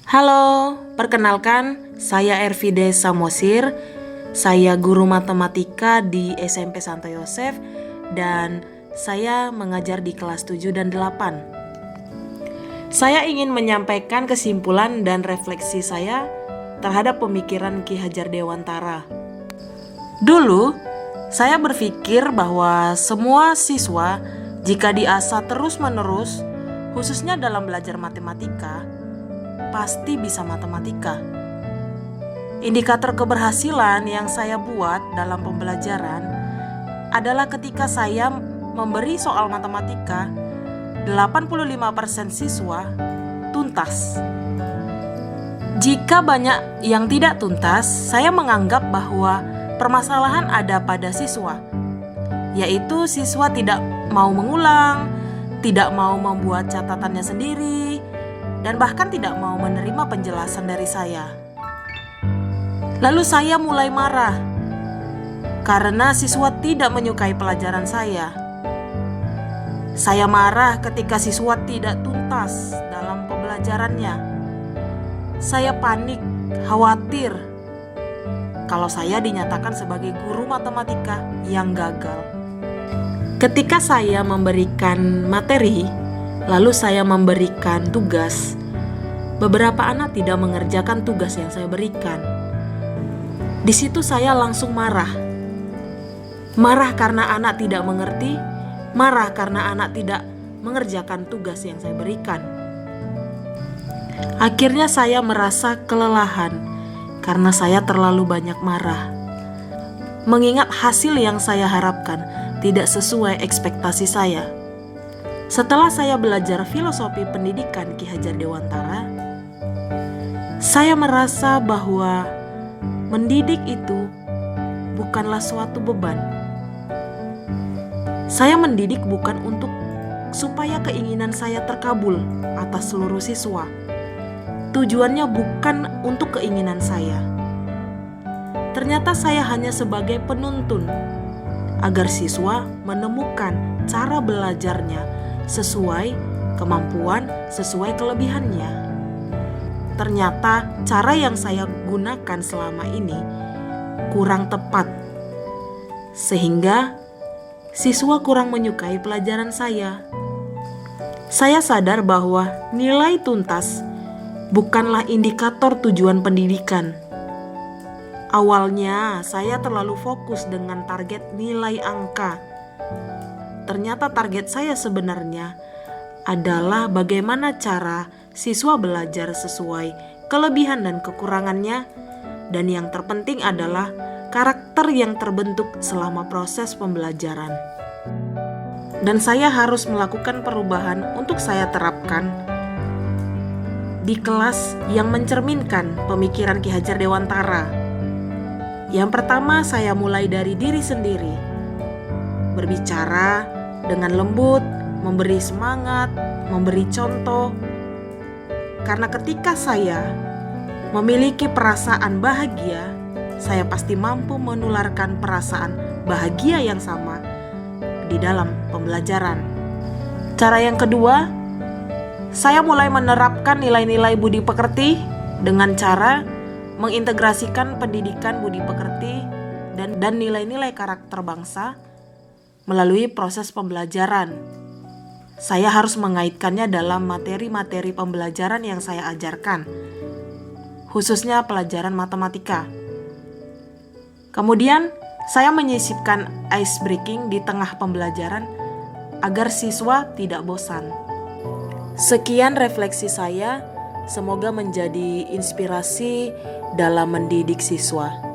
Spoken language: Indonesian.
Halo, perkenalkan saya Ervide Samosir. Saya guru matematika di SMP Santo Yosef dan saya mengajar di kelas 7 dan 8. Saya ingin menyampaikan kesimpulan dan refleksi saya terhadap pemikiran Ki Hajar Dewantara. Dulu, saya berpikir bahwa semua siswa jika diasah terus-menerus, khususnya dalam belajar matematika, pasti bisa matematika. Indikator keberhasilan yang saya buat dalam pembelajaran adalah ketika saya memberi soal matematika, 85% siswa tuntas. Jika banyak yang tidak tuntas, saya menganggap bahwa permasalahan ada pada siswa, yaitu siswa tidak mau mengulang, tidak mau membuat catatannya sendiri, dan bahkan tidak mau menerima penjelasan dari saya. Lalu saya mulai marah karena siswa tidak menyukai pelajaran saya. Saya marah ketika siswa tidak tuntas dalam pembelajarannya. Saya panik, khawatir kalau saya dinyatakan sebagai guru matematika yang gagal. Ketika saya memberikan materi, lalu saya memberikan tugas, beberapa anak tidak mengerjakan tugas yang saya berikan. Di situ saya langsung marah. Marah karena anak tidak mengerti, marah karena anak tidak mengerjakan tugas yang saya berikan. Akhirnya saya merasa kelelahan karena saya terlalu banyak marah. Mengingat hasil yang saya harapkan tidak sesuai ekspektasi saya. Setelah saya belajar filosofi pendidikan Ki Hajar Dewantara, saya merasa bahwa mendidik itu bukanlah suatu beban. Saya mendidik bukan untuk supaya keinginan saya terkabul atas seluruh siswa. Tujuannya bukan untuk keinginan saya. Ternyata saya hanya sebagai penuntun agar siswa menemukan cara belajarnya sesuai kemampuan, sesuai kelebihannya. Ternyata cara yang saya gunakan selama ini kurang tepat, sehingga siswa kurang menyukai pelajaran saya. Saya sadar bahwa nilai tuntas bukanlah indikator tujuan pendidikan. Awalnya saya terlalu fokus dengan target nilai angka. Ternyata target saya sebenarnya adalah bagaimana cara siswa belajar sesuai kelebihan dan kekurangannya, dan yang terpenting adalah karakter yang terbentuk selama proses pembelajaran. Dan saya harus melakukan perubahan untuk saya terapkan di kelas yang mencerminkan pemikiran Ki Hajar Dewantara. Yang pertama, saya mulai dari diri sendiri. Berbicara dengan lembut, memberi semangat, memberi contoh. Karena ketika saya memiliki perasaan bahagia, saya pasti mampu menularkan perasaan bahagia yang sama di dalam pembelajaran. Cara yang kedua, saya mulai menerapkan nilai-nilai budi pekerti dengan cara mengintegrasikan pendidikan budi pekerti dan nilai-nilai karakter bangsa melalui proses pembelajaran. Saya harus mengaitkannya dalam materi-materi pembelajaran yang saya ajarkan, khususnya pelajaran matematika. Kemudian, saya menyisipkan ice breaking di tengah pembelajaran agar siswa tidak bosan. Sekian refleksi saya, semoga menjadi inspirasi dalam mendidik siswa.